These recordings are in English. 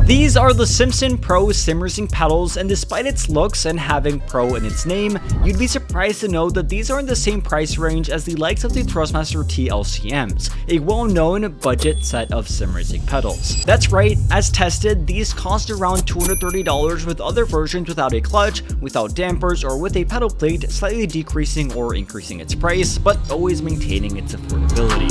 These are the Simsonn Pro sim racing pedals, and despite its looks and having Pro in its name, you'd be surprised to know that these are in the same price range as the likes of the Thrustmaster TLCMs, a well-known budget set of sim racing pedals. That's right, as tested, these cost around $230 with other versions without a clutch, without dampers, or with a pedal plate slightly decreasing or increasing its price, but always maintaining its affordability.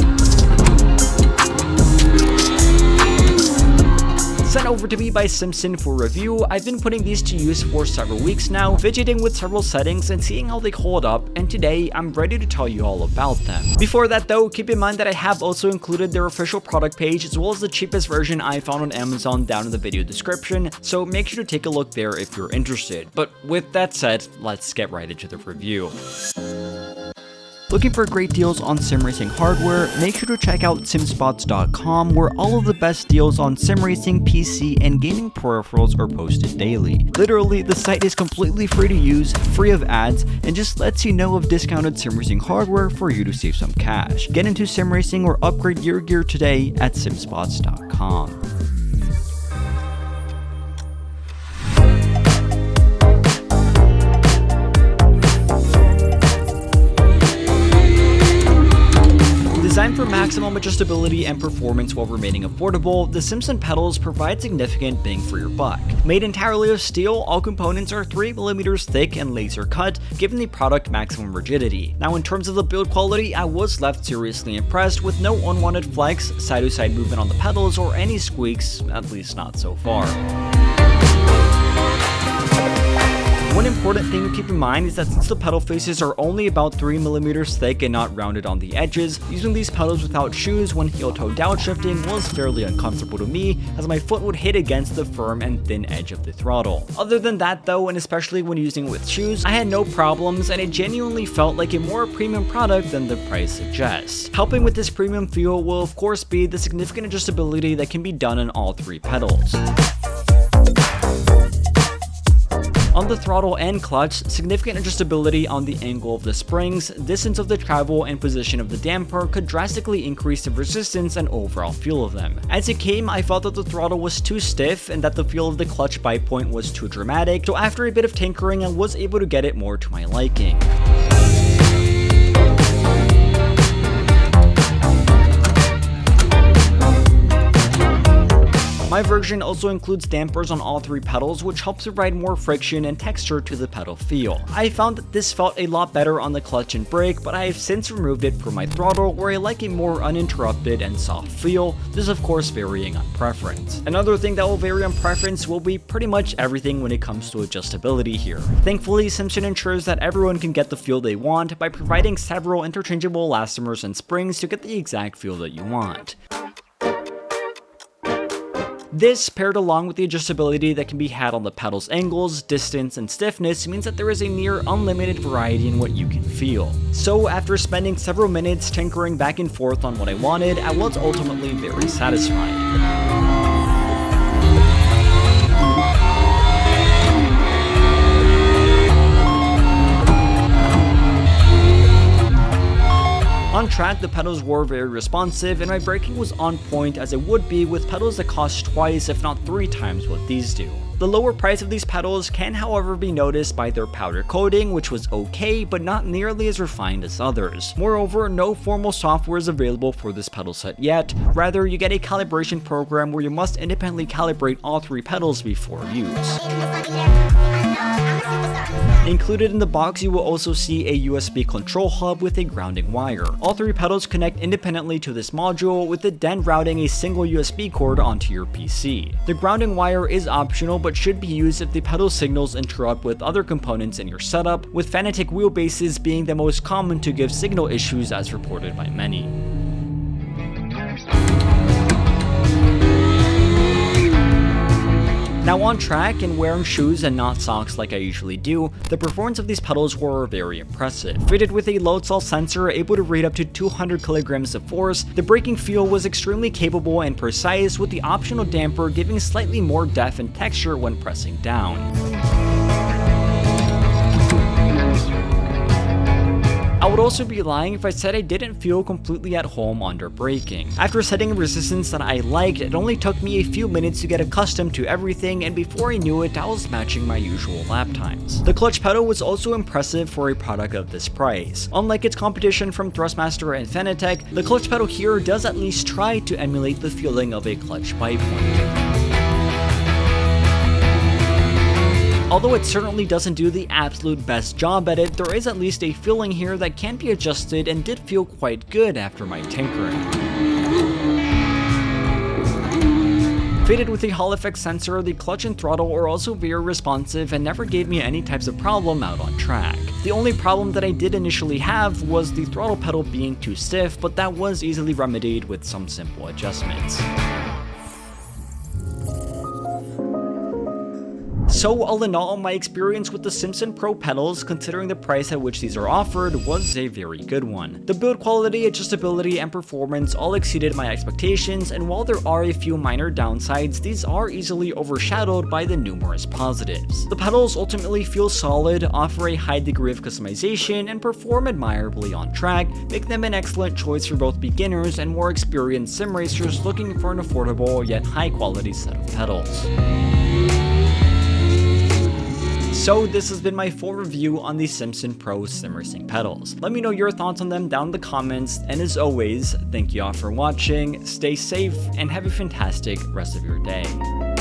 Sent over to me by Simsonn for review, I've been putting these to use for several weeks now, fidgeting with several settings and seeing how they hold up, and today I'm ready to tell you all about them. Before that though, keep in mind that I have also included their official product page as well as the cheapest version I found on Amazon down in the video description, so make sure to take a look there if you're interested. But with that said, let's get right into the review. Looking for great deals on sim racing hardware? Make sure to check out simspots.com, where all of the best deals on sim racing, PC, and gaming peripherals are posted daily. Literally, the site is completely free to use, free of ads, and just lets you know of discounted sim racing hardware for you to save some cash. Get into sim racing or upgrade your gear today at simspots.com. Designed for maximum adjustability and performance while remaining affordable, the Simsonn pedals provide significant bang for your buck. Made entirely of steel, all components are 3mm thick and laser cut, giving the product maximum rigidity. Now in terms of the build quality, I was left seriously impressed with no unwanted flex, side-to-side movement on the pedals, or any squeaks, at least not so far. One important thing to keep in mind is that since the pedal faces are only about 3mm thick and not rounded on the edges, using these pedals without shoes when heel-toe downshifting was fairly uncomfortable to me, as my foot would hit against the firm and thin edge of the throttle. Other than that though, and especially when using it with shoes, I had no problems, and it genuinely felt like a more premium product than the price suggests. Helping with this premium feel will of course be the significant adjustability that can be done on all three pedals. On the throttle and clutch, significant adjustability on the angle of the springs, distance of the travel, and position of the damper could drastically increase the resistance and overall feel of them. As it came, I felt that the throttle was too stiff and that the feel of the clutch bite point was too dramatic, so after a bit of tinkering I was able to get it more to my liking. My version also includes dampers on all three pedals, which helps provide more friction and texture to the pedal feel. I found that this felt a lot better on the clutch and brake, but I have since removed it from my throttle, where I like a more uninterrupted and soft feel, this of course varying on preference. Another thing that will vary on preference will be pretty much everything when it comes to adjustability here. Thankfully, Simsonn ensures that everyone can get the feel they want by providing several interchangeable elastomers and springs to get the exact feel that you want. This, paired along with the adjustability that can be had on the pedal's angles, distance, and stiffness, means that there is a near unlimited variety in what you can feel. So after spending several minutes tinkering back and forth on what I wanted, I was ultimately very satisfied. On track, the pedals were very responsive, and my braking was on point as it would be with pedals that cost twice if not 3 times what these do. The lower price of these pedals can however be noticed by their powder coating, which was okay but not nearly as refined as others. Moreover, no formal software is available for this pedal set yet, rather you get a calibration program where you must independently calibrate all 3 pedals before use. Included in the box, you will also see a USB control hub with a grounding wire. All 3 pedals connect independently to this module, with it then routing a single USB cord onto your PC. The grounding wire is optional but should be used if the pedal signals interrupt with other components in your setup, with Fanatec wheelbases being the most common to give signal issues as reported by many. Now on track and wearing shoes and not socks like I usually do, the performance of these pedals were very impressive. Fitted with a load cell sensor able to read up to 200 kilograms of force, the braking feel was extremely capable and precise, with the optional damper giving slightly more depth and texture when pressing down. I would also be lying if I said I didn't feel completely at home under braking. After setting a resistance that I liked, it only took me a few minutes to get accustomed to everything, and before I knew it, I was matching my usual lap times. The clutch pedal was also impressive for a product of this price. Unlike its competition from Thrustmaster and Fanatec, the clutch pedal here does at least try to emulate the feeling of a clutch bipoint. Although it certainly doesn't do the absolute best job at it, there is at least a feeling here that can be adjusted and did feel quite good after my tinkering. Fitted with a Hall effect sensor, the clutch and throttle are also very responsive and never gave me any types of problem out on track. The only problem that I did initially have was the throttle pedal being too stiff, but that was easily remedied with some simple adjustments. So all in all, my experience with the Simsonn Pro Pedals, considering the price at which these are offered, was a very good one. The build quality, adjustability, and performance all exceeded my expectations, and while there are a few minor downsides, these are easily overshadowed by the numerous positives. The pedals ultimately feel solid, offer a high degree of customization, and perform admirably on track, make them an excellent choice for both beginners and more experienced sim racers looking for an affordable yet high quality set of pedals. So this has been my full review on the Simsonn Pro sim racing pedals. Let me know your thoughts on them down in the comments, and as always, thank you all for watching, stay safe, and have a fantastic rest of your day.